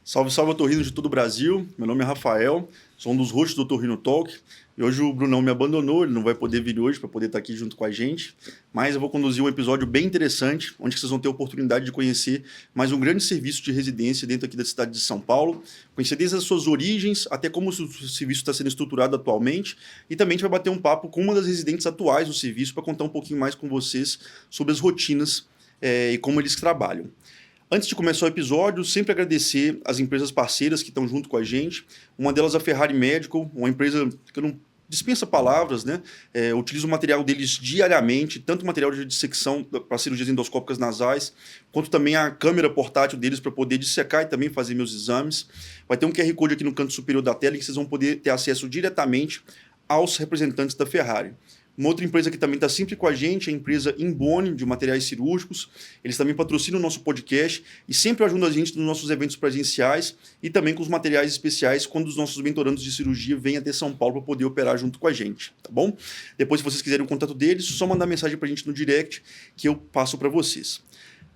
Salve, salve, otorrinos de todo o Brasil. Meu nome é Rafael, sou um dos hosts do Otorrino Talk. E hoje o Brunão me abandonou, ele não vai poder vir hoje para poder estar aqui junto com a gente. Mas eu vou conduzir um episódio bem interessante, onde vocês vão ter a oportunidade de conhecer mais um grande serviço de residência dentro aqui da cidade de São Paulo. Conhecer desde as suas origens, até como o serviço está sendo estruturado atualmente. E também a gente vai bater um papo com uma das residentes atuais do serviço para contar um pouquinho mais com vocês sobre as rotinas e como eles trabalham. Antes de começar o episódio, sempre agradecer as empresas parceiras que estão junto com a gente. Uma delas é a Ferrari Medical, uma empresa que eu não dispensa palavras, né? Eu utilizo o material deles diariamente, tanto material de dissecção para cirurgias endoscópicas nasais, quanto também a câmera portátil deles para poder dissecar e também fazer meus exames. Vai ter um QR Code aqui no canto superior da tela que vocês vão poder ter acesso diretamente aos representantes da Ferrari. Uma outra empresa que também está sempre com a gente é a empresa Imbone, de materiais cirúrgicos. Eles também patrocinam o nosso podcast e sempre ajudam a gente nos nossos eventos presenciais e também com os materiais especiais quando os nossos mentorandos de cirurgia vêm até São Paulo para poder operar junto com a gente, tá bom? Depois, se vocês quiserem o contato deles, só mandar mensagem para a gente no direct que eu passo para vocês.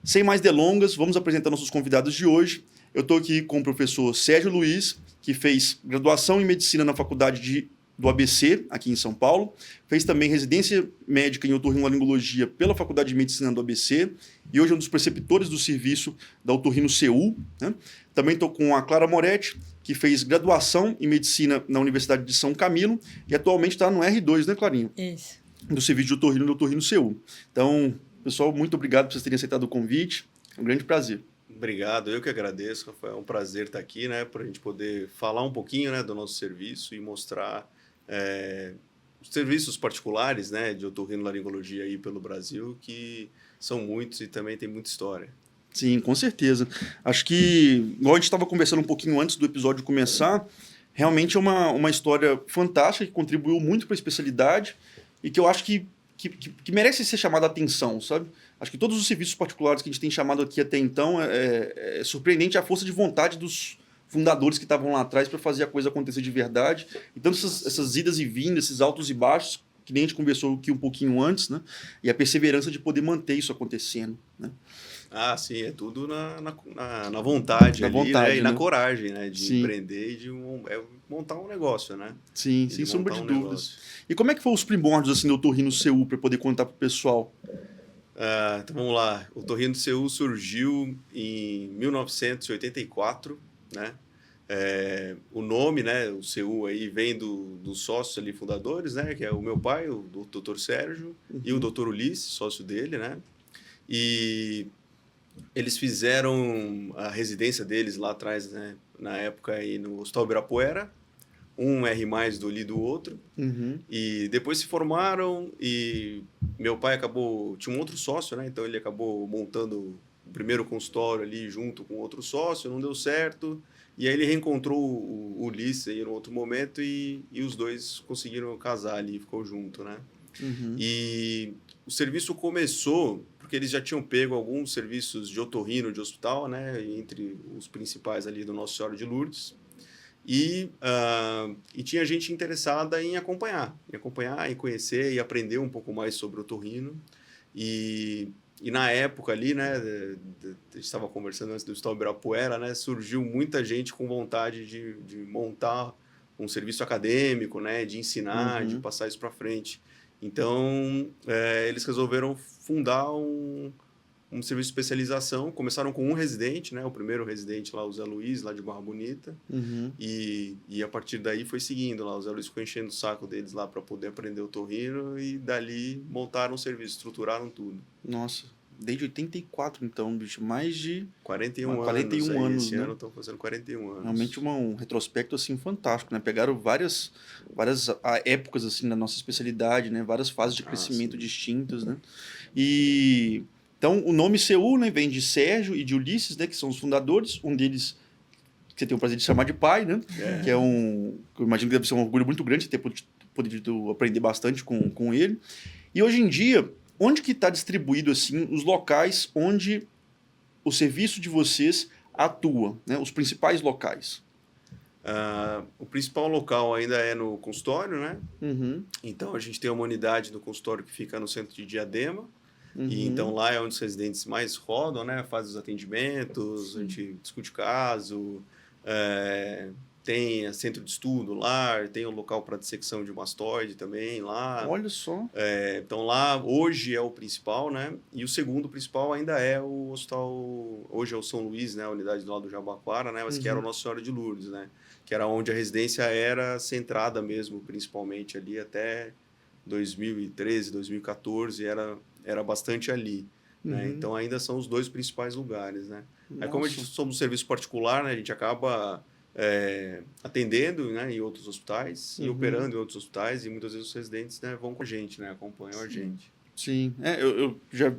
Sem mais delongas, vamos apresentar nossos convidados de hoje. Eu estou aqui com o professor Sérgio Luiz, que fez graduação em medicina na faculdade do ABC, aqui em São Paulo. Fez também residência médica em otorrinolaringologia pela Faculdade de Medicina do ABC e hoje é um dos preceptores do serviço da Otorrino CU. Né? Também estou com a Clara Moretti, que fez graduação em medicina na Universidade de São Camilo e atualmente está no R2, né, Clarinho? Isso. Do serviço de otorrino do Otorrino CU. Então, pessoal, muito obrigado por vocês terem aceitado o convite. É um grande prazer. Obrigado, eu que agradeço, Rafael. É um prazer estar aqui, né, para a gente poder falar um pouquinho, né, do nosso serviço e mostrar os serviços particulares, né, de otorrinolaringologia aí pelo Brasil, que são muitos e também tem muita história. Sim, com certeza. Acho que, igual a gente estava conversando um pouquinho antes do episódio começar, realmente é uma história fantástica que contribuiu muito para a especialidade e que eu acho que merece ser chamada a atenção, sabe? Acho que todos os serviços particulares que a gente tem chamado aqui até então é surpreendente a força de vontade dos fundadores que estavam lá atrás para fazer a coisa acontecer de verdade. Então, essas idas e vindas, esses altos e baixos, que nem a gente conversou aqui um pouquinho antes, né? E a perseverança de poder manter isso acontecendo, né? Ah, sim, é tudo na vontade ali, vontade, né? E na coragem, né? De sim. Empreender e de montar um negócio, né? Sim, sem sombra de dúvidas. E como é que foi os primórdios assim, do Otorrino CU, para poder contar para o pessoal? Então, vamos lá. O Otorrino CU surgiu em 1984, né? O nome, né, o CU aí vem dos sócios ali fundadores, né, que é o meu pai, o Dr. Sérgio, e o Dr. Ulisses, sócio dele, né? E eles fizeram a residência deles lá atrás, né, na época aí no Hospital Ibirapuera, um R+ do outro, e depois se formaram e meu pai tinha um outro sócio, né, então ele acabou montando o primeiro consultório ali junto com outro sócio, não deu certo, e aí ele reencontrou o Ulisses aí no outro momento e os dois conseguiram casar ali, ficou junto, né? E o serviço começou porque eles já tinham pego alguns serviços de otorrino de hospital, né, entre os principais ali do Nossa Senhora de Lourdes, e tinha gente interessada em acompanhar, em conhecer e aprender um pouco mais sobre otorrino. E na época ali, né, a gente estava conversando antes do Hospital Ibirapuera, né, surgiu muita gente com vontade de montar um serviço acadêmico, né, de ensinar, de passar isso para frente. Então, eles resolveram fundar um serviço de especialização. Começaram com um residente, né, o primeiro residente lá, o Zé Luiz, lá de Barra Bonita, e a partir daí foi seguindo lá. O Zé Luiz ficou enchendo o saco deles lá para poder aprender otorrino e dali montaram o serviço, estruturaram tudo. Nossa, desde 84 então, bicho, mais de 41 anos, esse né? ano estão fazendo 41 anos. Realmente um retrospecto assim fantástico, né? Pegaram várias épocas assim da nossa especialidade, né? Várias fases de crescimento distintas, né? E então o nome CU, né, vem de Sérgio e de Ulisses, né, que são os fundadores. Um deles que você tem o prazer de chamar de pai, né? Que é que eu imagino que deve ser um orgulho muito grande ter podido aprender bastante com ele. E hoje em dia, onde que está distribuído assim os locais onde o serviço de vocês atua, né? Os principais locais? O principal local ainda é no consultório, né? Uhum, Então a gente tem uma unidade do consultório que fica no centro de Diadema. E então uhum. lá é onde os residentes mais rodam, né? Fazem os atendimentos, a Sim. gente discute caso, é, tem centro de estudo lá, tem um local para dissecção de mastoide também lá. Olha só. Então lá hoje é o principal, né? E o segundo principal ainda é o hospital, hoje é o São Luís, né? A unidade do lado do Jabaquara, né? Mas que era o Nossa Senhora de Lourdes, né? Que era onde a residência era centrada mesmo, principalmente ali até 2013, 2014, era bastante ali, né? Uhum. Então ainda são os dois principais lugares, né? Aí como a gente Nossa. somos um serviço particular, né? A gente acaba atendendo, né, em outros hospitais e Uhum. operando em outros hospitais e muitas vezes os residentes, né, vão com a gente, né, acompanham a gente. Sim. Eu já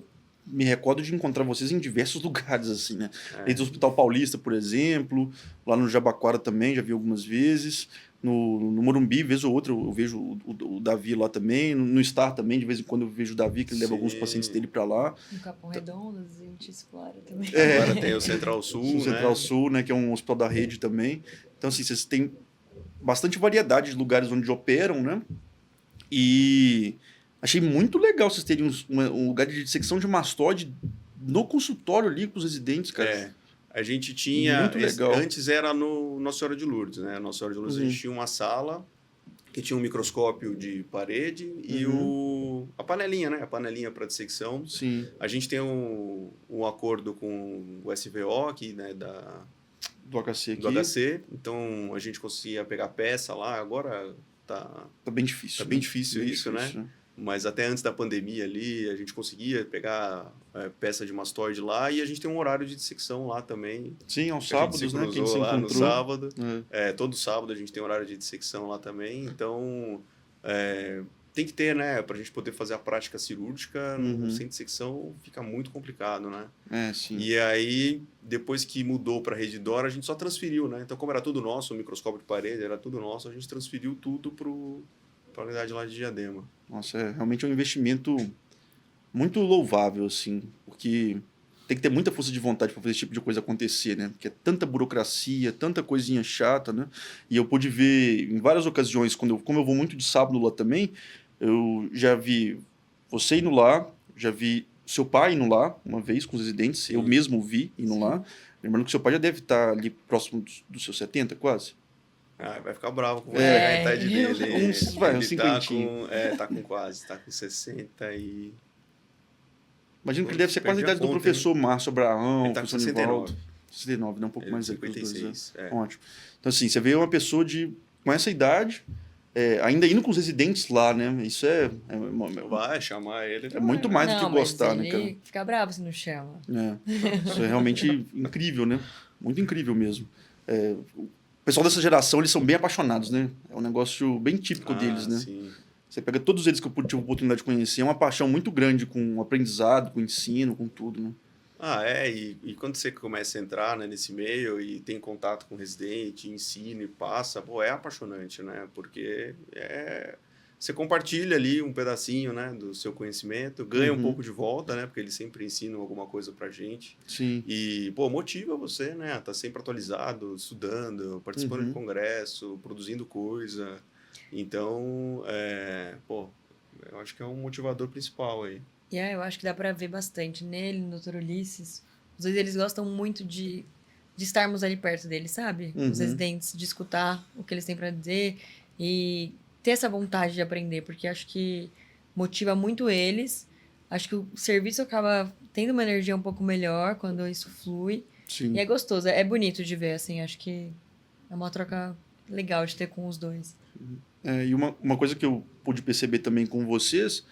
me recordo de encontrar vocês em diversos lugares, assim, né? Desde o Hospital Paulista, por exemplo, lá no Jabaquara também, já vi algumas vezes. No Morumbi, vez ou outra, eu vejo o Davi lá também. No Star também, de vez em quando eu vejo o Davi, que ele leva alguns pacientes dele para lá. No Capão Redondo, às vezes a gente explora também. Agora tem o Central Sul, O Central né? Sul, né, que é um hospital da rede também. Então, assim, vocês têm bastante variedade de lugares onde operam, né? E achei muito legal vocês terem um lugar de dissecção de mastóide no consultório ali com os residentes, cara. A gente tinha... Muito legal. Antes era no Nossa Senhora de Lourdes, né? Nossa Senhora de Lourdes a gente tinha uma sala que tinha um microscópio de parede e a panelinha, né? A panelinha para dissecção. Sim. A gente tem um acordo com o SVO aqui, né? Do HC aqui. Do HC. Então a gente conseguia pegar peça lá. Agora tá bem difícil. Tá bem difícil bem isso, difícil, né? Mas até antes da pandemia ali, a gente conseguia pegar peça de mastoide lá e a gente tem um horário de dissecção lá também. Sim, aos sábados, né? Que a gente se lá no sábado. É. Todo sábado a gente tem horário de dissecção lá também. Então, tem que ter, né? Pra gente poder fazer a prática cirúrgica sem dissecção fica muito complicado, né? Sim. E aí, depois que mudou para a Rede Dora, a gente só transferiu, né? Então, como era tudo nosso, o microscópio de parede era tudo nosso, a gente transferiu tudo para a unidade lá de Diadema. Nossa, realmente é um investimento muito louvável, assim, porque tem que ter muita força de vontade para fazer esse tipo de coisa acontecer, né? Porque é tanta burocracia, tanta coisinha chata, né? E eu pude ver em várias ocasiões, como eu vou muito de sábado lá também, eu já vi você indo lá, já vi seu pai indo lá uma vez com os residentes, eu mesmo vi indo lá. Lembrando que seu pai já deve estar ali próximo dos seus 70, quase. Vai ficar bravo com você, a idade dele. Uns 50. Tá com quase, tá com 60 e... Imagino que ele deve ser quase a idade do professor Márcio Abraão, ele tá com 69. 69, né? Um pouco mais velho que os dois. 56, Ótimo. Então, assim, você vê uma pessoa com essa idade, ainda indo com os residentes lá, né? Isso vai chamar ele. É muito mais do que gostar, né, cara? Ele fica bravo se não chama. Isso é realmente incrível, né? Muito incrível mesmo. O pessoal dessa geração, eles são bem apaixonados, né? É um negócio bem típico deles, né? Sim. Você pega todos eles que eu tive a oportunidade de conhecer, é uma paixão muito grande com o aprendizado, com o ensino, com tudo, né? E quando você começa a entrar, né, nesse meio e tem contato com o residente, ensina e passa, é apaixonante, né? Porque você compartilha ali um pedacinho, né, do seu conhecimento, ganha um pouco de volta, né? Porque eles sempre ensinam alguma coisa pra gente. Sim. E, motiva você, né? Tá sempre atualizado, estudando, participando de congresso, produzindo coisa. Então, eu acho que é um motivador principal aí. Eu acho que dá pra ver bastante nele, no Dr. Ulisses. Os dois, eles gostam muito de estarmos ali perto deles, sabe? Os residentes, de escutar o que eles têm pra dizer e ter essa vontade de aprender, porque acho que motiva muito eles. Acho que o serviço acaba tendo uma energia um pouco melhor quando isso flui. Sim. E é gostoso, é bonito de ver, assim. Acho que é uma troca legal de ter com os dois. E uma coisa que eu pude perceber também com vocês,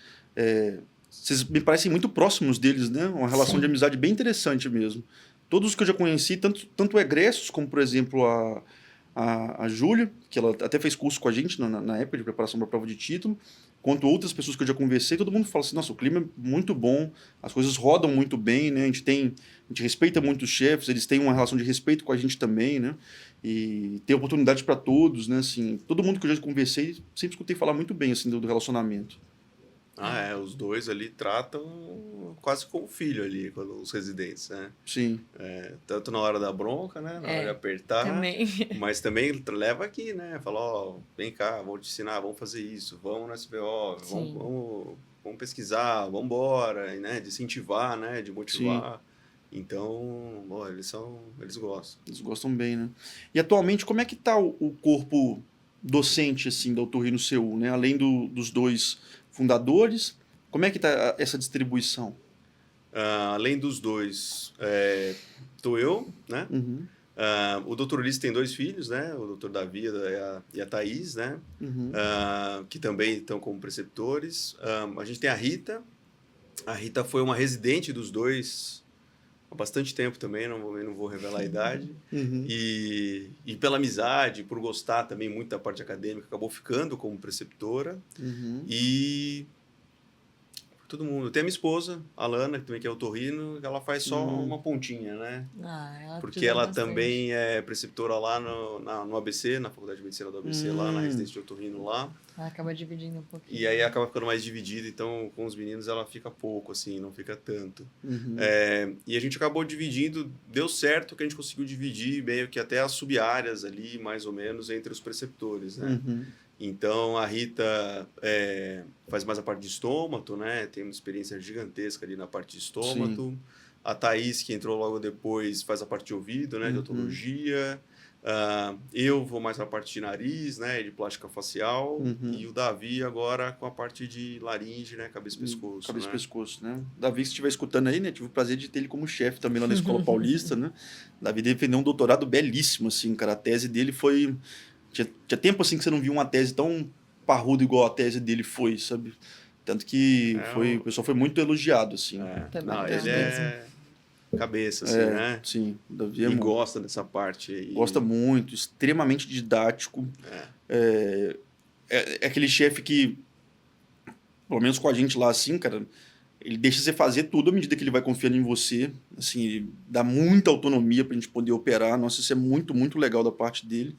vocês me parecem muito próximos deles, né? Uma relação de amizade bem interessante mesmo. Todos os que eu já conheci, tanto egressos, como, por exemplo, a Júlia, que ela até fez curso com a gente na época de preparação para a prova de título, quanto outras pessoas que eu já conversei, todo mundo fala assim, nossa, o clima é muito bom, as coisas rodam muito bem, né? A gente respeita muito os chefes, eles têm uma relação de respeito com a gente também, né? E tem oportunidades para todos, né? Assim, todo mundo que eu já conversei, sempre escutei falar muito bem, assim, do relacionamento. Os dois ali tratam quase como filho ali, os residentes, né? Sim. Tanto na hora da bronca, né? Na hora de apertar. Também. Mas também leva aqui, né? Fala, ó, vem cá, vou te ensinar, vamos fazer isso, vamos no SBO, vamos pesquisar, vamos embora, né? De incentivar, né? De motivar. Sim. Então, eles gostam. Eles gostam bem, né? E atualmente, como é que tá o corpo docente, assim, da Otorrino-CU, né? Além dos dois fundadores, como é que tá essa distribuição? Além dos dois, tô eu, né? Uhum. O Dr. Ulisses tem 2 filhos, né? O Dr. Davi e a Thaís, né? Uhum. Que também estão como preceptores. A gente tem a Rita. A Rita foi uma residente dos dois há bastante tempo também, não vou revelar a idade. Uhum. E pela amizade, por gostar também muito da parte acadêmica, acabou ficando como preceptora. Uhum. E todo mundo. Tem a minha esposa, a Lana, que também é otorrino, ela faz só uma pontinha, né? Ela porque ela bastante. também é preceptora lá no ABC, na Faculdade de Medicina do ABC, lá na residência de otorrino lá. Ela acaba dividindo um pouquinho. E aí acaba ficando mais dividida, então com os meninos ela fica pouco, assim, não fica tanto. Uhum. E a gente acabou dividindo, deu certo que a gente conseguiu dividir meio que até as sub-áreas ali, mais ou menos, entre os preceptores, né? Uhum. Então, a Rita faz mais a parte de estômato, né? Tem uma experiência gigantesca ali na parte de estômato. Sim. A Thaís, que entrou logo depois, faz a parte de ouvido, né? De otologia. Eu vou mais na parte de nariz, né? De plástica facial. Uhum. E o Davi agora com a parte de laringe, né? Cabeça e pescoço. Cabeça e né? pescoço, né? Davi, se estiver escutando aí, né? Tive o prazer de ter ele como chefe também lá na Escola Paulista, né? Davi defendeu um doutorado belíssimo, assim, cara. A tese dele foi... Tinha tempo, assim, que você não via uma tese tão parruda igual a tese dele foi, sabe? Tanto que o pessoal foi muito elogiado, assim. Ele é cabeça, assim, né? Sim, o Davi E gosta dessa parte aí. Gosta muito, extremamente didático. É aquele chefe que, pelo menos com a gente lá, assim, cara, ele deixa você fazer tudo à medida que ele vai confiando em você. Assim, ele dá muita autonomia pra gente poder operar. Nossa, isso é muito, muito legal da parte dele.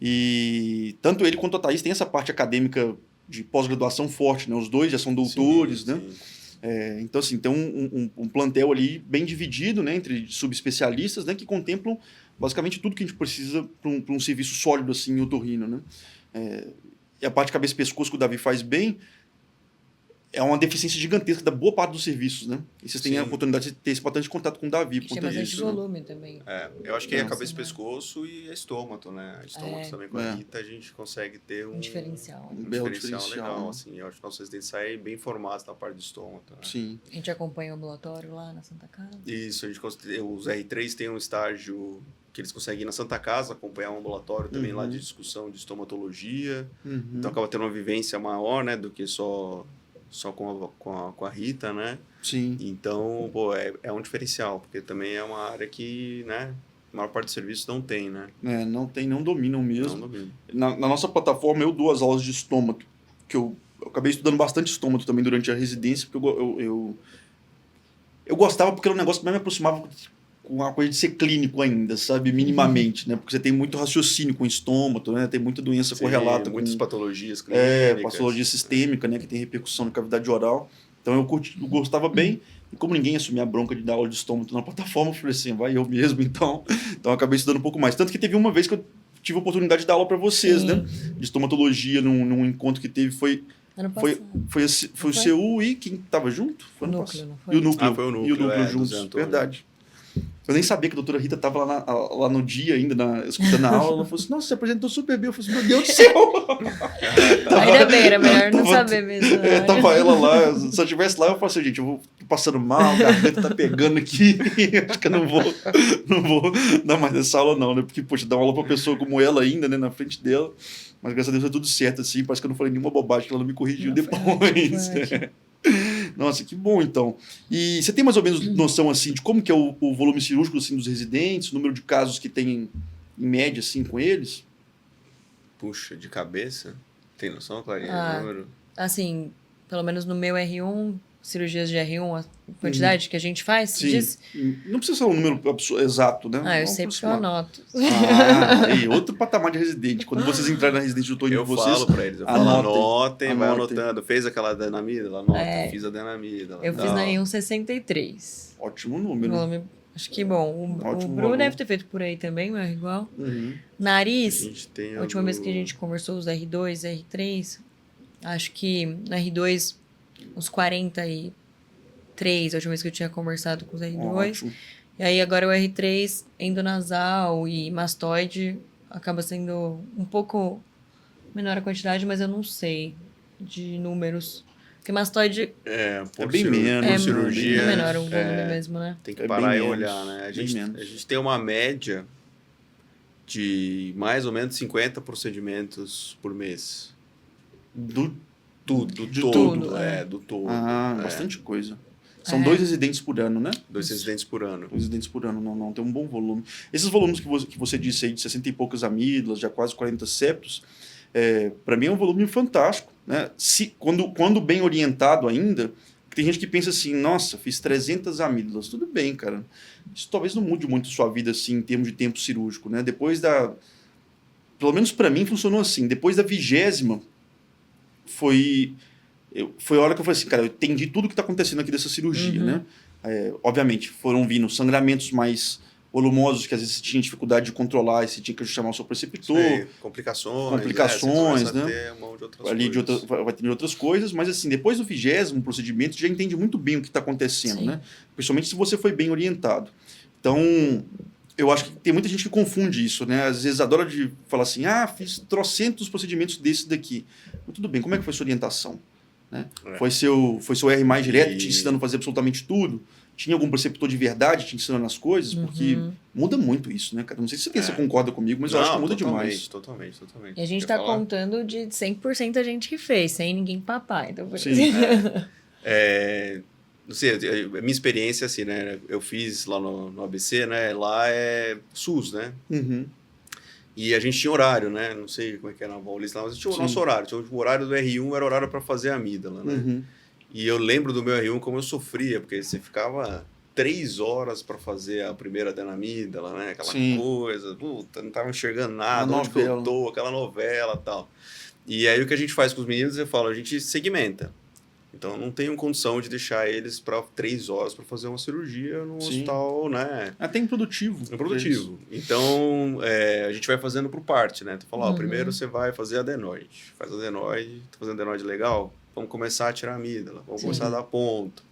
E tanto ele quanto a Thaís tem essa parte acadêmica de pós-graduação forte, né? Os dois já são doutores, né? Então, assim, tem um plantel ali bem dividido, né? Entre subespecialistas, né? Que contemplam basicamente tudo que a gente precisa para um serviço sólido, assim, em otorrino, né? E a parte de cabeça e pescoço que o Davi faz bem é uma deficiência gigantesca da boa parte dos serviços, né? E vocês têm a oportunidade de ter esse bastante contato com o Davi por Tem conta bastante disso. volume também. Eu acho que é cabeça e pescoço e estômago, né? Estômago também com a Rita a gente consegue ter um diferencial. Um belo legal, né? assim. Eu acho que nossos residentes saem bem formados na parte de estômago. Né? Sim. A gente acompanha o ambulatório lá na Santa Casa. Isso, os R3 têm um estágio que eles conseguem ir na Santa Casa, acompanhar um ambulatório também lá de discussão de estomatologia. Então acaba tendo uma vivência maior, né? Do que só com a Rita, né? Sim. Então, é um diferencial, porque também é uma área que, né, a maior parte dos serviços não tem, né? Não dominam mesmo. Não dominam. Na nossa plataforma, eu dou as aulas de estômago, que eu acabei estudando bastante estômago também durante a residência, porque eu gostava porque era um negócio que mais me aproximava com a coisa de ser clínico ainda, sabe? Minimamente, né? Porque você tem muito raciocínio com o estômago, né? Tem muita doença correlata. Muitas patologias clínicas. Patologia sistêmica, né? Que tem repercussão na cavidade oral. Então eu gostava bem. E como ninguém assumia a bronca de dar aula de estômago na plataforma, eu falei assim, vai eu mesmo, então eu acabei estudando um pouco mais. Tanto que teve uma vez que eu tive a oportunidade de dar aula para vocês, né? De estomatologia, num encontro que teve, foi o CU e quem estava junto? Foi o núcleo, não foi? E o núcleo. Foi o núcleo, e o núcleo juntos, verdade. Eu nem sabia que a doutora Rita estava lá no dia ainda, escutando a aula. Ela falou assim, nossa, você apresentou super bem. Eu falei assim, meu Deus do céu! Ainda bem, era melhor não saber mesmo. Tava ela lá. Se eu estivesse lá, eu falei assim, gente, tô passando mal, a garganta tá pegando aqui. Acho que eu não vou dar mais essa aula não, né? Porque, poxa, dar uma aula pra uma pessoa como ela ainda, né, na frente dela. Mas graças a Deus é tudo certo, assim. Parece que eu não falei nenhuma bobagem, que ela não me corrigiu depois. Nossa, que bom, então. E você tem mais ou menos noção, assim, de como que é o volume cirúrgico, assim, dos residentes, o número de casos que tem, em média, assim, com eles? Puxa, de cabeça? Tem noção, Clarinha? Número? Assim, pelo menos no meu R1, cirurgias de R1, a quantidade que a gente faz? Sim. Diz? Não precisa ser um número exato, né? Ah, eu Vamos sei porque eu aproximar. anoto. E outro patamar de residente. Quando vocês entrarem na residente do Torinho Eu de vocês, falo pra eles, eu falo, anotem, vai anotem. anotando. Fez aquela adenamida? Anota, É. fiz a adenamida. Eu fiz na R1 63. ótimo número. Volume, acho que bom. O Ótimo Bruno valor. deve ter feito por aí também, mas igual. Uhum. A Nariz, gente tem a última vez que a gente conversou, os R2, R3, acho que no R2, uns 43, a última vez que eu tinha conversado com os R2. Ótimo. E aí agora o R3, endonasal e mastoide, acaba sendo um pouco menor a quantidade, mas eu não sei de números. Porque mastoide por bem menos, por cirurgia. é menor o volume mesmo, né? Tem que É parar bem e menos, olhar, né? A bem gente menos. tem uma média de mais ou menos 50 procedimentos por mês. Do Tudo, De todo. tudo, Do todo. bastante coisa. São É. 2 residentes por ano, né? 2 residentes por ano. 2 residentes por ano, não, tem um bom volume. Esses volumes que você disse aí, de 60 e poucas amígdalas, já quase 40 septos, para mim é um volume fantástico, né? Quando bem orientado ainda, tem gente que pensa assim, nossa, fiz 300 amígdalas, tudo bem, cara. Isso talvez não mude muito a sua vida, assim, em termos de tempo cirúrgico, né? Pelo menos para mim funcionou assim, depois da 20ª, foi a hora que eu falei assim, cara, eu entendi tudo que está acontecendo aqui dessa cirurgia, né? Obviamente, foram vindo sangramentos mais volumosos, que às vezes você tinha dificuldade de controlar, e você tinha que chamar o seu preceptor. Sei, complicações, Complicações, você né? Ter um monte de outras Ali coisas. vai ter outras coisas, mas assim, depois do 20º procedimento, você já entende muito bem o que está acontecendo, Sim. né? Principalmente se você foi bem orientado. Então, eu acho que tem muita gente que confunde isso, né? Às vezes adora de falar assim, fiz trocentos procedimentos desse daqui. Mas tudo bem, como é que foi sua orientação? Né? Foi seu R mais direto te ensinando a fazer absolutamente tudo? Tinha algum preceptor de verdade te ensinando as coisas? Porque muda muito isso, né, cara? Não sei se você concorda comigo, mas eu acho que muda demais. Totalmente. E a gente tá contando de 100% a gente que fez, sem ninguém papar. Então, por Sim. isso. Não sei, a minha experiência assim, né? Eu fiz lá no ABC, né? Lá é SUS, né? Uhum. E a gente tinha horário, né? Não sei como é que era na Paulista, mas tinha o nosso horário. Tinha o horário do R1, era horário para fazer a amígdala, né? Uhum. E eu lembro do meu R1 como eu sofria, porque você ficava 3 horas para fazer a primeira adenamígdala, né? Aquela coisa, puta, não tava enxergando nada, onde que eu tô, aquela novela e tal. E aí o que a gente faz com os meninos, eu falo, a gente segmenta. Então não tenho condição de deixar eles para 3 horas para fazer uma cirurgia no hospital, né? Até improdutivo. Improdutivo. Então a gente vai fazendo por parte, né? Tu fala, primeiro você vai fazer adenoide. Faz adenoide, tá fazendo adenoide legal? Vamos começar a tirar a amígdala, vamos começar a dar ponto.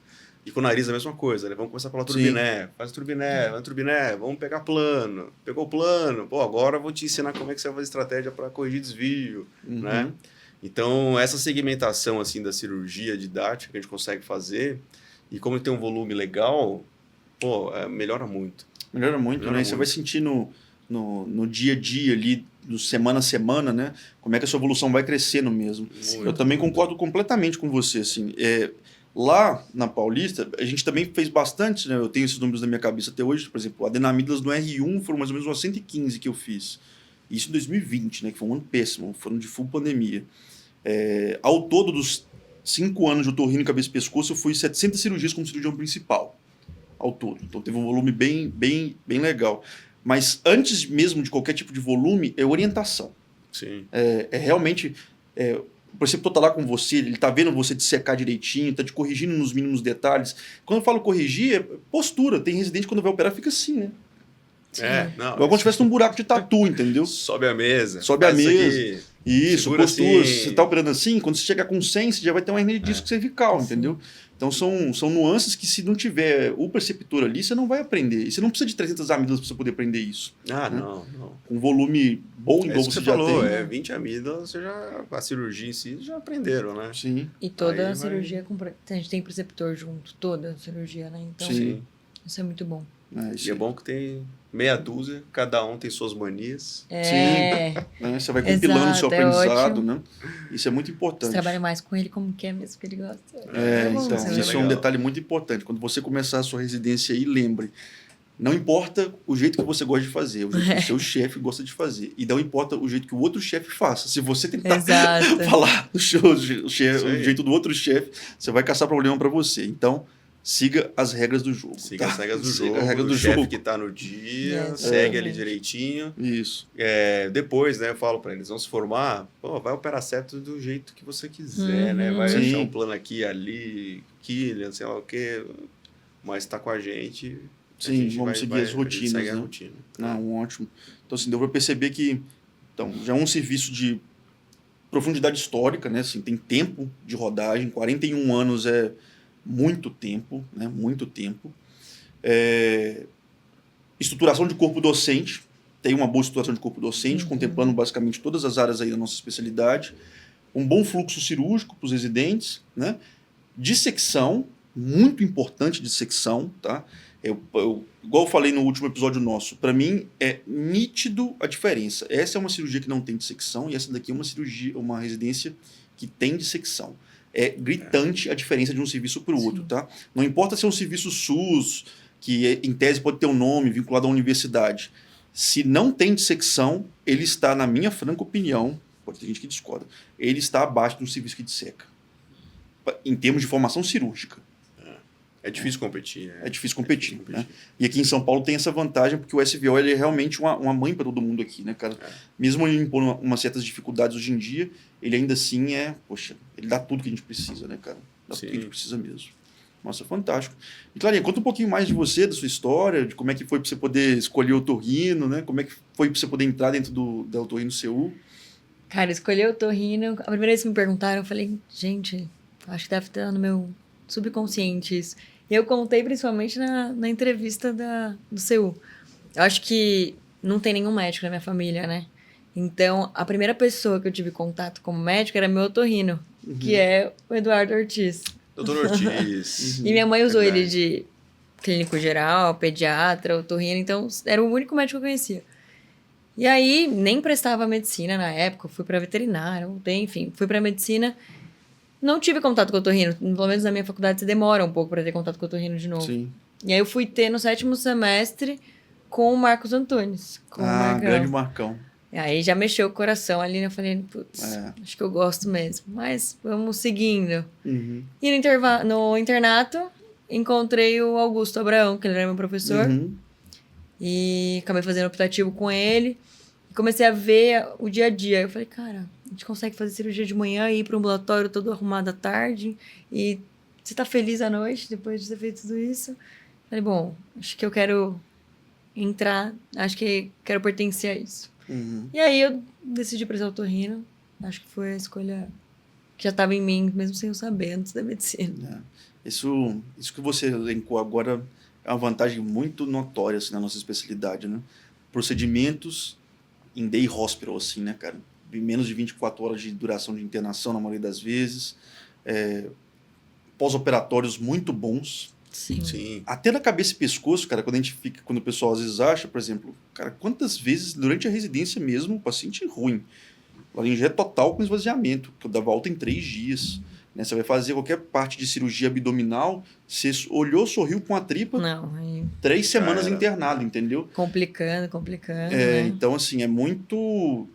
E com o nariz a mesma coisa, né? Vamos começar pela turbiné, faz a turbiné, vai na turbiné, vamos pegar plano. Pegou o plano, agora eu vou te ensinar como é que você vai fazer estratégia para corrigir desvio, né? Então, essa segmentação assim da cirurgia didática que a gente consegue fazer, e como tem um volume legal, melhora muito. Melhora muito, né? Você vai sentir no dia a dia ali, do semana a semana, né? Como é que a sua evolução vai crescendo mesmo. Eu também concordo completamente com você, assim. Lá na Paulista, a gente também fez bastante, né? Eu tenho esses números na minha cabeça até hoje. Por exemplo, adenamígdalas no R1 foram mais ou menos umas 115 que eu fiz. Isso em 2020, né? Que foi um ano péssimo, foram de full pandemia. Ao todo dos 5 anos de otorrino, cabeça e pescoço, eu fui 700 cirurgias como cirurgião principal. Ao todo. Então teve um volume bem legal. Mas antes mesmo de qualquer tipo de volume, é orientação. Sim. Realmente... o preceptor está lá com você, ele está vendo você dissecar direitinho, está te corrigindo nos mínimos detalhes. Quando eu falo corrigir, é postura. Tem residente quando vai operar fica assim, né? Igual quando tivesse um buraco de tatu, entendeu? Sobe a mesa. Sobe a mesa. Aqui, isso, postura. Assim. Você está operando assim, quando você chegar com 100, você já vai ter uma hernia de disco cervical, entendeu? Então são nuances que se não tiver o preceptor ali, você não vai aprender. E você não precisa de 300 amígdalas para você poder aprender isso. Né? Não. Com volume bom, igual você já falou, tem. 20 amígdalas, a cirurgia em si já aprenderam, né? Sim. E toda a cirurgia, a gente tem preceptor junto, toda a cirurgia, né? Então, isso é muito bom. E é bom que tem meia dúzia, cada um tem suas manias. Você vai compilando o seu aprendizado, né? Isso é muito importante. Você trabalha mais com ele como que é mesmo que ele gosta. Então, isso é um detalhe muito importante. Quando você começar a sua residência aí, lembre, Não importa o jeito que você gosta de fazer, o jeito que o seu chefe gosta de fazer. E não importa o jeito que o outro chefe faça. Se você tentar falar o jeito do outro chefe, você vai caçar problema para você. Então, siga as regras do jogo. Siga as regras do jogo. Siga a regra do chefe jogo. que tá no dia, segue ali direitinho. Isso. Depois, né, eu falo para eles, vão se formar, vai operar certo do jeito que você quiser, né? Vai achar um plano aqui, ali, sei lá o quê, mas tá com a gente... Sim, vamos seguir as rotinas. Segue né? a rotina. Não, ótimo. Então, assim, deu para perceber que já é um serviço de profundidade histórica, né? Assim, tem tempo de rodagem, 41 anos é muito tempo, né? Muito tempo. Estruturação de corpo docente, tem uma boa estruturação de corpo docente, contemplando basicamente todas as áreas aí da nossa especialidade. Um bom fluxo cirúrgico para os residentes, né? Dissecção, muito importante dissecção, tá? Igual eu falei no último episódio nosso, para mim é nítido a diferença. Essa é uma cirurgia que não tem dissecção e essa daqui é uma residência que tem dissecção. É gritante a diferença de um serviço para o outro, tá? Não importa se é um serviço SUS, que em tese pode ter um nome vinculado à universidade. Se não tem dissecção, ele está, na minha franca opinião, pode ter gente que discorda, ele está abaixo de um serviço que disseca. Em termos de formação cirúrgica. É difícil competir. Né? É difícil competir. Né? E aqui em São Paulo tem essa vantagem, porque o SVO ele é realmente uma mãe para todo mundo aqui, né, cara? Mesmo ele impondo umas certas dificuldades hoje em dia, ele ainda assim ele dá tudo que a gente precisa, né, cara? Dá tudo que a gente precisa mesmo. Nossa, fantástico. E, Clarinha, conta um pouquinho mais de você, da sua história, de como é que foi para você poder escolher o otorrino, né? Como é que foi para você poder entrar dentro da Otorrino CU? Cara, escolher o otorrino, a primeira vez que me perguntaram, eu falei, gente, acho que deve estar no meu subconsciente isso. E eu contei principalmente na entrevista do CU. Eu acho que não tem nenhum médico na minha família, né? Então, a primeira pessoa que eu tive contato como médico era meu otorrino, que é o Eduardo Ortiz. Doutor Ortiz. E minha mãe usou ele de clínico geral, pediatra, otorrino, então era o único médico que eu conhecia. E aí, nem prestava medicina na época, fui pra veterinária, enfim, fui pra medicina. Não tive contato com o otorrino, pelo menos na minha faculdade você demora um pouco para ter contato com o otorrino de novo. Sim. E aí eu fui ter no 7º semestre com o Marcos Antunes. Grande Marcão. E aí já mexeu o coração ali, né? Eu falei, putz, acho que eu gosto mesmo. Mas vamos seguindo. E no internato, encontrei o Augusto Abraão, que ele era meu professor. E acabei fazendo optativo com ele. E comecei a ver o dia a dia. Eu falei, cara, a gente consegue fazer cirurgia de manhã e ir para o ambulatório todo arrumado à tarde. E você tá feliz à noite depois de ter feito tudo isso? Falei, bom, acho que eu quero entrar, acho que quero pertencer a isso. E aí eu decidi prestar otorrino. Acho que foi a escolha que já estava em mim, mesmo sem eu saber, antes da medicina. Isso que você elencou agora é uma vantagem muito notória assim, na nossa especialidade, né? Procedimentos em day hospital, assim, né, cara? Menos de 24 horas de duração de internação, na maioria das vezes. Pós-operatórios muito bons. Sim. Até na cabeça e pescoço, cara, quando o pessoal às vezes acha, por exemplo, cara, quantas vezes durante a residência mesmo, o paciente ruim, laringe total com esvaziamento, que eu dava alta em 3 dias. Né? Você vai fazer qualquer parte de cirurgia abdominal, você olhou, sorriu com a tripa, 3 semanas internado, entendeu? Complicando, né? Então, assim, é muito,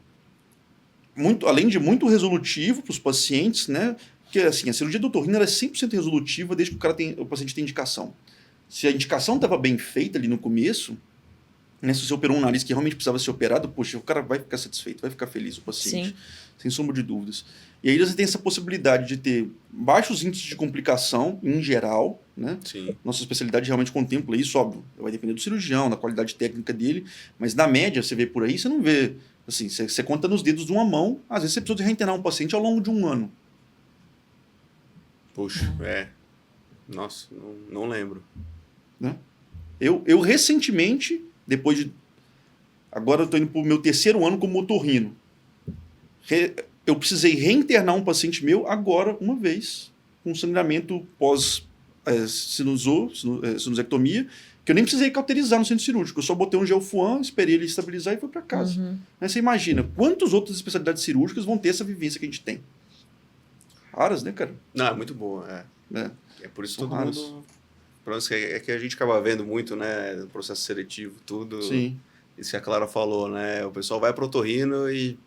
além de muito resolutivo para os pacientes, né? Porque, assim, a cirurgia do otorrino é 100% resolutiva desde que o paciente tem indicação. Se a indicação estava bem feita ali no começo, né, se você operou um nariz que realmente precisava ser operado, poxa, o cara vai ficar satisfeito, vai ficar feliz, o paciente. Sim. Sem sombra de dúvidas. E aí você tem essa possibilidade de ter baixos índices de complicação, em geral, né? Sim. Nossa especialidade realmente contempla isso, óbvio. Vai depender do cirurgião, da qualidade técnica dele, mas na média, você vê por aí, você não vê... Assim, você conta nos dedos de uma mão, às vezes você precisa de reinternar um paciente ao longo de um ano. Puxa, Nossa, não lembro. Né? Eu recentemente, depois de... Agora eu estou indo para o meu 3º ano como otorrino. Eu precisei reinternar um paciente meu agora, uma vez, com sangramento pós-sinusectomia, que eu nem precisei cauterizar no centro cirúrgico. Eu só botei um gelfuan, esperei ele estabilizar e foi para casa. Aí você imagina, quantas outras especialidades cirúrgicas vão ter essa vivência que a gente tem? Raras, né, cara? Não, é muito boa, É por isso que todo mundo É que a gente acaba vendo muito, né, no processo seletivo, tudo. Sim. Isso que a Clara falou, né? O pessoal vai pro otorrino e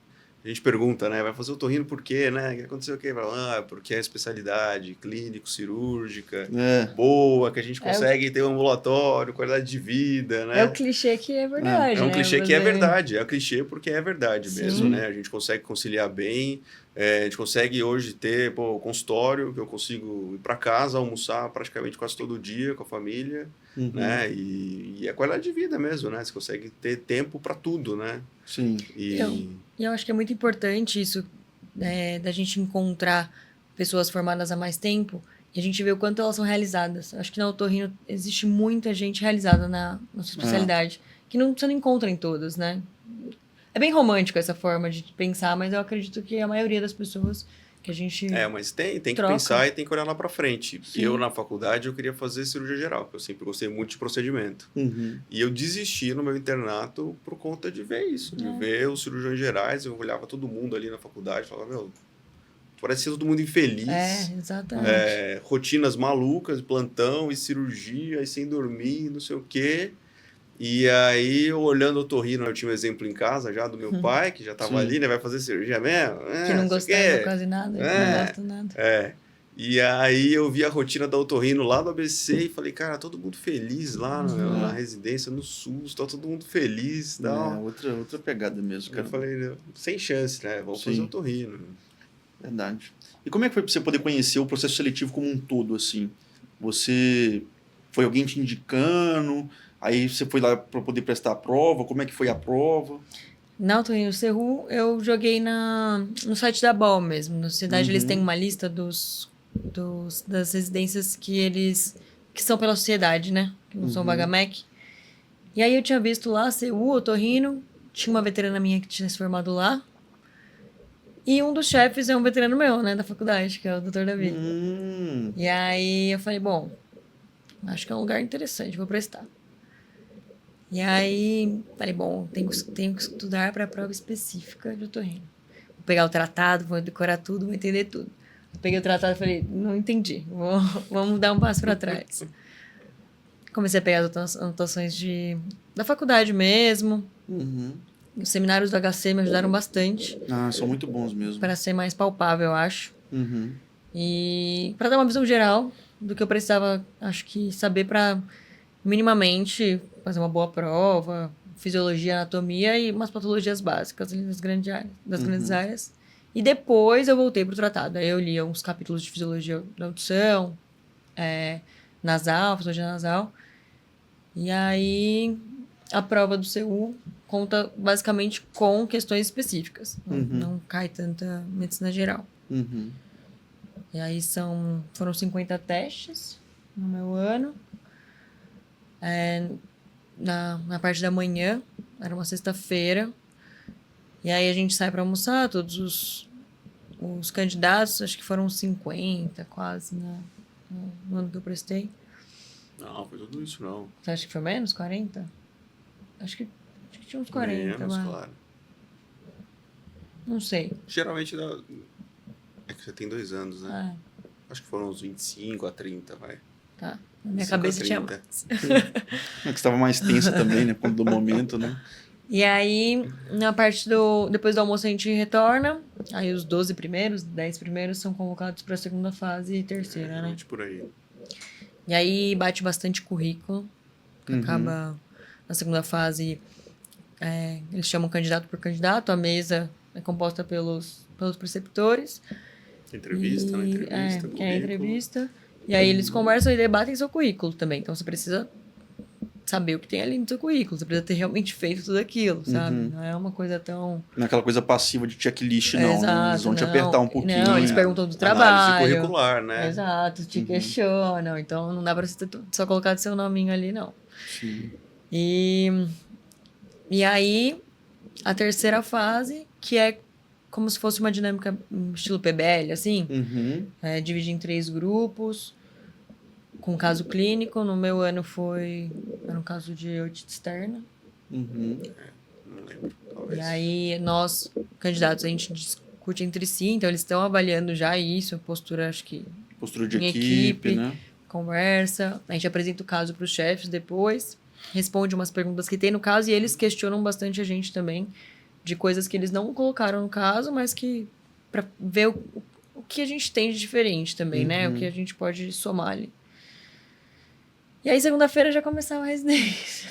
a gente pergunta, né? Vai fazer otorrino por quê, né? O que aconteceu o quê? Fala, porque é especialidade clínico, cirúrgica, boa, que a gente consegue ter um ambulatório, qualidade de vida, né? É o clichê que é verdade, É um né? clichê que é verdade. É o clichê porque é verdade mesmo, né? A gente consegue conciliar bem. A gente consegue hoje ter consultório, que eu consigo ir para casa, almoçar praticamente quase todo dia com a família, né? E é qualidade de vida mesmo, né? Você consegue ter tempo para tudo, né? Sim. E eu acho que é muito importante isso, da gente encontrar pessoas formadas há mais tempo e a gente vê o quanto elas são realizadas. Eu acho que na otorrino existe muita gente realizada na sua especialidade, que você não encontra em todas, né? É bem romântico essa forma de pensar, mas eu acredito que a maioria das pessoas que a gente mas tem que troca. pensar e tem que olhar lá para frente. Sim. Eu, na faculdade, eu queria fazer cirurgia geral, porque eu sempre gostei muito de procedimento. E eu desisti no meu internato por conta de ver isso, de ver os cirurgiões gerais. Eu olhava todo mundo ali na faculdade e falava, meu, parecia todo mundo infeliz. Exatamente. Rotinas malucas, plantão e cirurgia, e sem dormir, não sei o quê. E aí, eu olhando o otorrino, eu tinha um exemplo em casa já do meu pai, que já estava ali, né? Vai fazer cirurgia mesmo? Que não gostava quase nada, que não gosta nada. E aí, eu vi a rotina da otorrino lá do ABC e falei, cara, todo mundo feliz lá na residência, no SUS, tá todo mundo feliz e tal. Outra pegada mesmo, cara. Eu falei, sem chance, né? Vamos fazer otorrino. Verdade. E como é que foi para você poder conhecer o processo seletivo como um todo, assim? Você foi alguém te indicando? Aí você foi lá para poder prestar a prova? Como é que foi a prova? Na Otorrino Serru, eu joguei no site da BOL mesmo. Na sociedade, eles têm uma lista das residências que são pela sociedade, né? Que não são Bagamec. E aí eu tinha visto lá, CU, Otorrino. Tinha uma veterana minha que tinha se formado lá. E um dos chefes é um veterano meu, né? Da faculdade, que é o Dr. Davi. E aí eu falei, bom, acho que é um lugar interessante, vou prestar. E aí, falei, bom, tenho que estudar para a prova específica de otorrino. Vou pegar o tratado, vou decorar tudo, vou entender tudo. Eu peguei o tratado e falei, não entendi, vamos dar um passo para trás. Comecei a pegar as anotações da faculdade mesmo. Os seminários do HC me ajudaram bastante. São muito bons mesmo. Para ser mais palpável, eu acho. E para dar uma visão geral do que eu precisava, acho que saber para minimamente fazer uma boa prova, fisiologia, anatomia e umas patologias básicas ali das grandes áreas. E depois eu voltei pro tratado. Aí eu li uns capítulos de fisiologia da audição, nasal, fisiologia nasal. E aí a prova do CU conta basicamente com questões específicas. Não cai tanta medicina geral. E aí foram 50 testes no meu ano. Na parte da manhã, era uma sexta-feira, e aí a gente sai para almoçar, todos os candidatos, acho que foram 50 quase, no ano que eu prestei. Não, foi tudo isso não. Você acha que foi menos? 40? Acho que tinha uns 40. Menos, claro. Não sei. Geralmente é que você tem 2 anos, né? Acho que foram uns 25 a 30, vai. Tá. Na minha cabeça tinha mais. É que estava mais tensa também, né? Do momento, né? E aí, na parte depois do almoço a gente retorna. Aí os 10 primeiros são convocados para a segunda fase e terceira, né? Por aí. E aí bate bastante currículo. Acaba na segunda fase, eles chamam candidato por candidato. A mesa é composta pelos preceptores. Entrevista. Que é a entrevista. E aí eles conversam e debatem seu currículo também. Então você precisa saber o que tem ali no seu currículo. Você precisa ter realmente feito tudo aquilo, sabe? Não é uma coisa tão... Não é aquela coisa passiva de checklist, não. Exato, né? Eles vão te apertar um pouquinho. Não, eles perguntam do trabalho. Análise curricular, né? Exato, te questionam. Então não dá pra você só colocar seu nominho ali, não. Sim. E aí, a terceira fase, que é como se fosse uma dinâmica estilo PBL, assim. Divide em 3 grupos, com caso clínico. No meu ano era um caso de otite externa. Não lembro, talvez. E aí, nós, candidatos, a gente discute entre si. Então, eles estão avaliando já isso, postura, acho que... Postura de equipe, né? conversa, a gente apresenta o caso para os chefes depois, responde umas perguntas que tem no caso e eles questionam bastante a gente também de coisas que eles não colocaram no caso, mas que para ver o que a gente tem de diferente também, né? O que a gente pode somar ali. E aí, segunda-feira já começava a residência.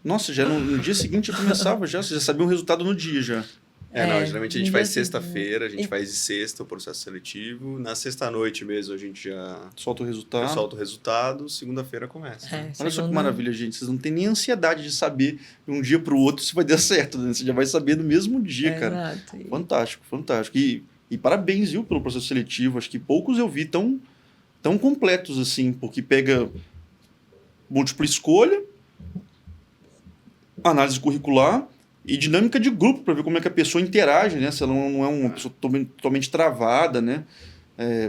Nossa, já no dia seguinte já começava, já? Você já sabia o resultado no dia já? Não, geralmente a gente no faz dia sexta-feira, a gente faz de sexta o processo seletivo. Na sexta-noite mesmo a gente já Solta o resultado. solta o resultado, segunda-feira começa. Olha só que maravilha, gente. Vocês não têm nem ansiedade de saber de um dia para o outro se vai dar certo, né? Você já vai saber no mesmo dia, cara. Exato. Fantástico, fantástico. E parabéns, viu, pelo processo seletivo. Acho que poucos eu vi tão completos assim, porque pega múltipla escolha, análise curricular e dinâmica de grupo para ver como é que a pessoa interage, né? Se ela não é uma pessoa totalmente travada, né?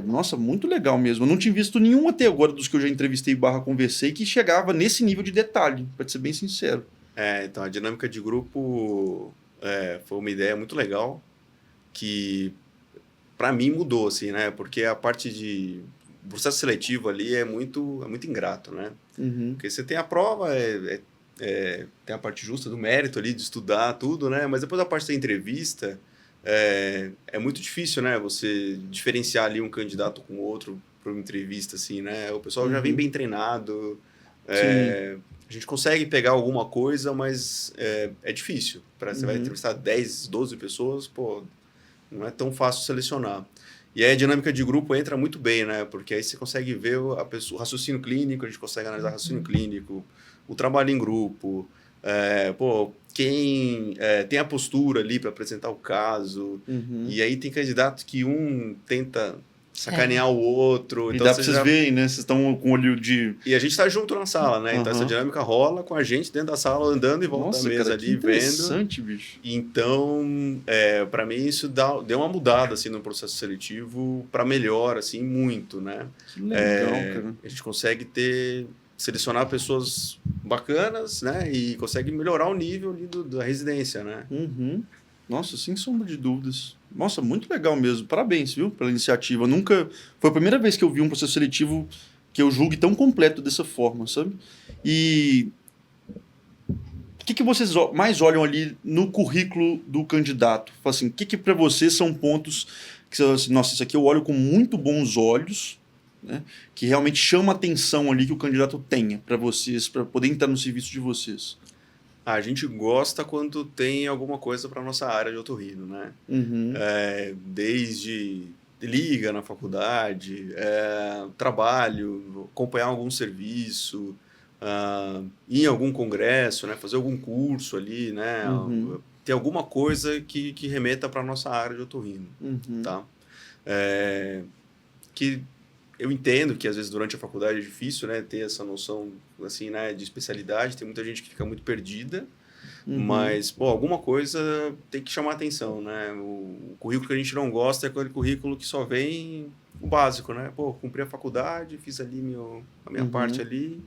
Nossa, muito legal mesmo. Eu não tinha visto nenhum até agora dos que eu já entrevistei / conversei que chegava nesse nível de detalhe, para ser bem sincero. Então a dinâmica de grupo foi uma ideia muito legal que para mim mudou, assim, né? Porque a parte de o processo seletivo ali é muito ingrato, né? Porque você tem a prova, tem a parte justa do mérito ali, de estudar tudo, né? Mas depois a parte da entrevista, é muito difícil, né? Você diferenciar ali um candidato com outro para uma entrevista, assim, né? O pessoal já vem bem treinado, a gente consegue pegar alguma coisa, mas é difícil. Você vai entrevistar 10, 12 pessoas, pô, não é tão fácil selecionar. E aí a dinâmica de grupo entra muito bem, né? Porque aí você consegue ver o raciocínio clínico, a gente consegue analisar o raciocínio clínico, o trabalho em grupo, quem tem a postura ali para apresentar o caso. E aí tem candidato que um tenta sacanear o outro. E então dá para vocês verem, né? Vocês estão com o olho de... E a gente está junto na sala, né? Então essa dinâmica rola com a gente dentro da sala, andando em volta da mesa, cara, ali, vendo. Interessante, bicho. Então, para mim, isso deu uma mudada assim, no processo seletivo para melhor, assim, muito, né? Que legal, cara. A gente consegue selecionar pessoas bacanas, né? E consegue melhorar o nível ali da residência, né? Nossa, sem sombra de dúvidas. Nossa, muito legal mesmo. Parabéns, viu, pela iniciativa. Foi a primeira vez que eu vi um processo seletivo que eu julgue tão completo dessa forma, sabe? E o que vocês mais olham ali no currículo do candidato? Assim, o que para vocês são pontos que você fala assim, nossa, isso aqui eu olho com muito bons olhos, né? Que realmente chama a atenção ali que o candidato tenha para vocês, para poder entrar no serviço de vocês? A gente gosta quando tem alguma coisa para nossa área de otorrino, né? Desde liga na faculdade, trabalho, acompanhar algum serviço, ir em algum congresso, né? Fazer algum curso ali, né? Ter alguma coisa que remeta para nossa área de otorrino, tá? Que eu entendo que às vezes durante a faculdade é difícil, né, ter essa noção assim, né, de especialidade, tem muita gente que fica muito perdida, mas alguma coisa tem que chamar atenção, né? O currículo que a gente não gosta é aquele currículo que só vem o básico, né? Cumpri a faculdade, fiz ali a minha parte ali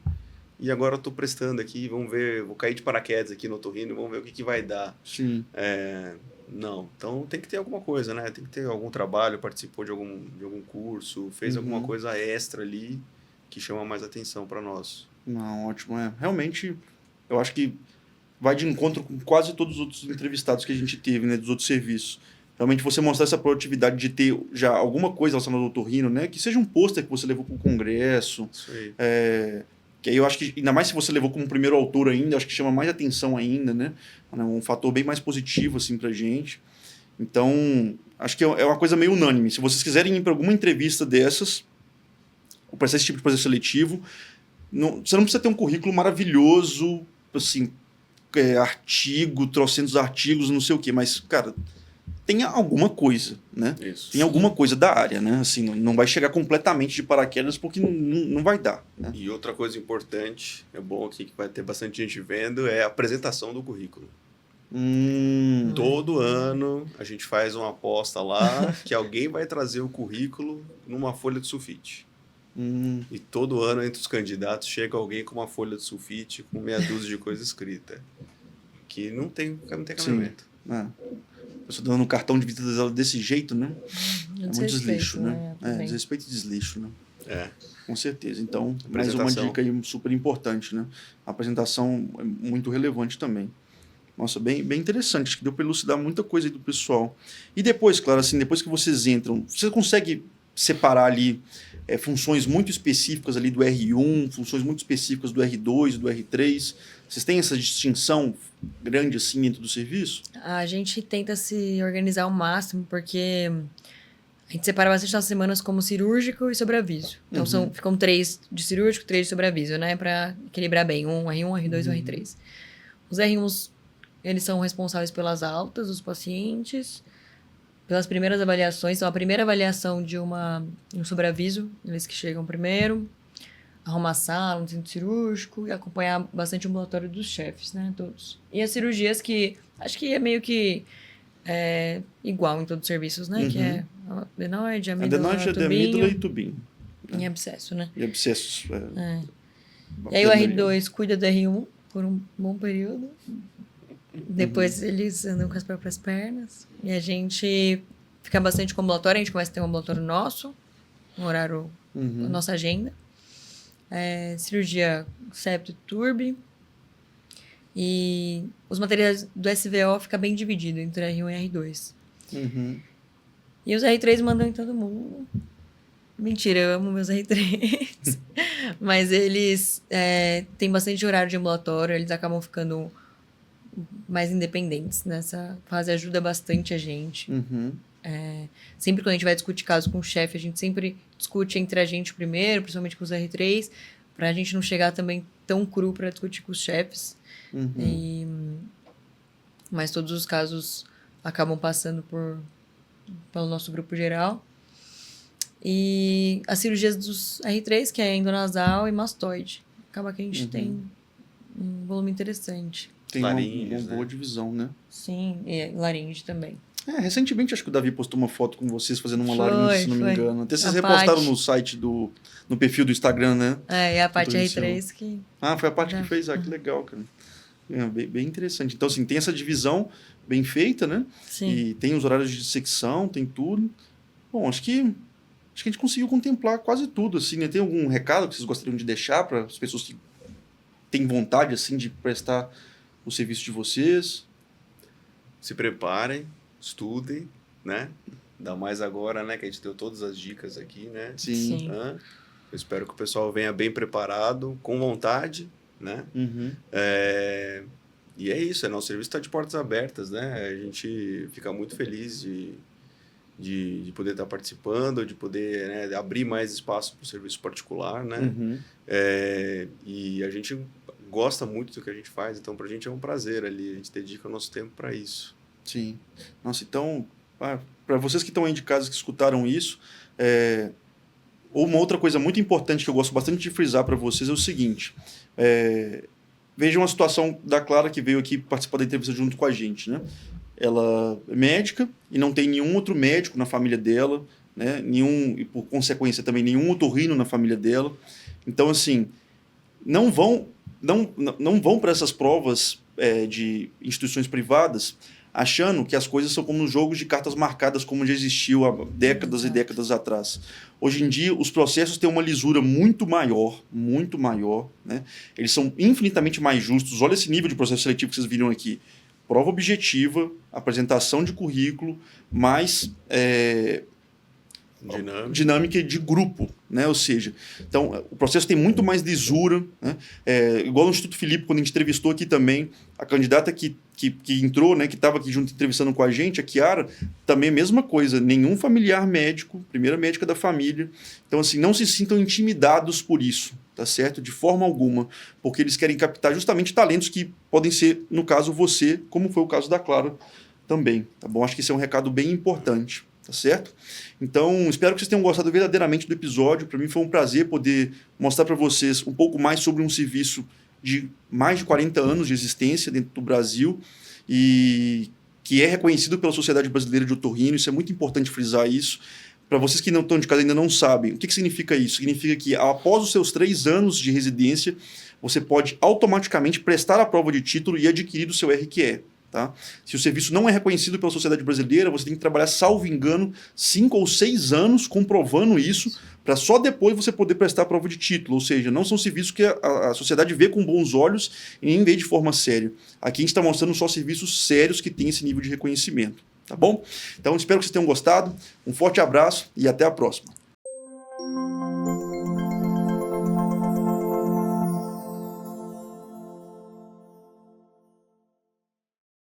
e agora estou prestando aqui, vamos ver, vou cair de paraquedas aqui no otorrino, vamos ver o que vai dar. Sim. Não, então tem que ter alguma coisa, né? Tem que ter algum trabalho, participou de algum curso, fez alguma coisa extra ali que chama mais atenção para nós. Não, ótimo. Realmente, eu acho que vai de encontro com quase todos os outros entrevistados que a gente teve, né? Dos outros serviços. Realmente você mostrar essa proatividade de ter já alguma coisa relacionada ao otorrino, né? Que seja um pôster que você levou para o congresso. Isso aí. Que aí eu acho que, ainda mais se você levou como primeiro autor ainda, acho que chama mais atenção ainda, né? Um fator bem mais positivo, assim, pra gente. Então, acho que é uma coisa meio unânime. Se vocês quiserem ir para alguma entrevista dessas, ou para esse tipo de processo seletivo, você não precisa ter um currículo maravilhoso, assim, artigo, trocentos artigos, não sei o quê, mas, cara, tenha alguma coisa, né? Isso. Tem alguma coisa da área, né? Assim, não vai chegar completamente de paraquedas porque não vai dar, né? E outra coisa importante, é bom aqui que vai ter bastante gente vendo, é a apresentação do currículo. Todo ano a gente faz uma aposta lá que alguém vai trazer o currículo numa folha de sulfite. E todo ano entre os candidatos chega alguém com uma folha de sulfite com meia dúzia de coisa escrita. Que não tem cabimento. Pessoa dando um cartão de visita dela desse jeito, né? É muito desleixo, né? Também. Desrespeito e desleixo, né? Com certeza. Então, mais uma dica aí super importante, né? A apresentação é muito relevante também. Nossa, bem interessante. Acho que deu para elucidar muita coisa aí do pessoal. E depois, claro, assim, depois que vocês entram, você consegue separar ali funções muito específicas ali do R1, funções muito específicas do R2, do R3? Vocês têm essa distinção grande assim dentro do serviço? A gente tenta se organizar ao máximo, porque a gente separa bastante nossas semanas como cirúrgico e sobreaviso. Então, ficam 3 de cirúrgico, 3 de sobreaviso, né? Para equilibrar bem. Um R1, R2 e R3. Os R1s, eles são responsáveis pelas altas dos pacientes, pelas primeiras avaliações. Então, a primeira avaliação de um sobreaviso, eles que chegam primeiro, arrumar a sala, um centro cirúrgico e acompanhar bastante o ambulatório dos chefes, né? Todos. E as cirurgias que, acho que é meio que igual em todos os serviços, né? Que é adenoide, amígdala e tubinho. Em abscesso, né? E abscessos. E aí o R2 cuida do R1 por um bom período. Depois eles andam com as próprias pernas. E a gente fica bastante com o ambulatório. A gente começa a ter um ambulatório nosso, um horário, a nossa agenda. Cirurgia septo e turbe. E os materiais do SVO fica bem dividido entre R1 e R2. E os R3 mandam em todo mundo. Mentira, eu amo meus R3. Mas eles têm bastante horário de ambulatório, eles acabam ficando mais independentes nessa fase, ajuda bastante a gente. Sempre quando a gente vai discutir caso com o chefe, a gente sempre discute entre a gente primeiro, principalmente com os R3, pra gente não chegar também tão cru para discutir com os chefes. Mas todos os casos acabam passando pelo nosso grupo geral. E as cirurgias dos R3, que é endonasal e mastoide. Acaba que a gente tem um volume interessante. Tem laringe, uma boa divisão, né? Sim, e laringe também. Recentemente acho que o Davi postou uma foto com vocês fazendo uma laringe, se não me engano. Até vocês repostaram no site no perfil do Instagram, né? E a parte R3 que... foi a parte que fez. Que legal, cara. Bem interessante. Então, assim, tem essa divisão bem feita, né? Sim. E tem os horários de dissecção, tem tudo. Bom, acho que a gente conseguiu contemplar quase tudo, assim, né? Tem algum recado que vocês gostariam de deixar para as pessoas que têm vontade, assim, de prestar o serviço de vocês? Se preparem, estudem, né? Ainda mais agora, né? Que a gente deu todas as dicas aqui, né? Sim. Eu espero que o pessoal venha bem preparado, com vontade, né? E é isso, nosso serviço está de portas abertas, né? A gente fica muito feliz de poder estar participando, de poder, né, abrir mais espaço para o serviço particular, né? E a gente gosta muito do que a gente faz, então para a gente é um prazer ali, a gente dedica o nosso tempo para isso. Sim. Nossa, então, para vocês que estão aí de casa, que escutaram isso, uma outra coisa muito importante que eu gosto bastante de frisar para vocês é o seguinte, vejam a situação da Clara, que veio aqui participar da entrevista junto com a gente, né? Ela é médica e não tem nenhum outro médico na família dela, né? E por consequência também nenhum otorrino na família dela. Então, assim, não vão para essas provas de instituições privadas achando que as coisas são como nos jogos de cartas marcadas, como já existiu há décadas e décadas atrás. Hoje em dia, os processos têm uma lisura muito maior, né? Eles são infinitamente mais justos. Olha esse nível de processo seletivo que vocês viram aqui. Prova objetiva, apresentação de currículo, mais dinâmica de grupo, né? Ou seja, então o processo tem muito mais lisura, né? Igual no Instituto Filipe, quando a gente entrevistou aqui também, a candidata que entrou, né, que estava aqui junto entrevistando com a gente, a Kiara, também a mesma coisa, nenhum familiar médico, primeira médica da família. Então, assim, não se sintam intimidados por isso, tá certo? De forma alguma, porque eles querem captar justamente talentos que podem ser, no caso, você, como foi o caso da Clara também, tá bom? Acho que esse é um recado bem importante, tá certo? Então, espero que vocês tenham gostado verdadeiramente do episódio. Para mim foi um prazer poder mostrar para vocês um pouco mais sobre um serviço de mais de 40 anos de existência dentro do Brasil e que é reconhecido pela Sociedade Brasileira de Otorrino. Isso é muito importante frisar isso. Para vocês que não estão de casa ainda não sabem, o que significa isso? Significa que após os seus 3 anos de residência, você pode automaticamente prestar a prova de título e adquirir o seu RQE. Tá? Se o serviço não é reconhecido pela sociedade brasileira, você tem que trabalhar, salvo engano, 5 ou 6 anos comprovando isso, para só depois você poder prestar a prova de título. Ou seja, não são serviços que a sociedade vê com bons olhos e nem vê de forma séria. Aqui a gente está mostrando só serviços sérios que têm esse nível de reconhecimento. Tá bom? Então espero que vocês tenham gostado. Um forte abraço e até a próxima.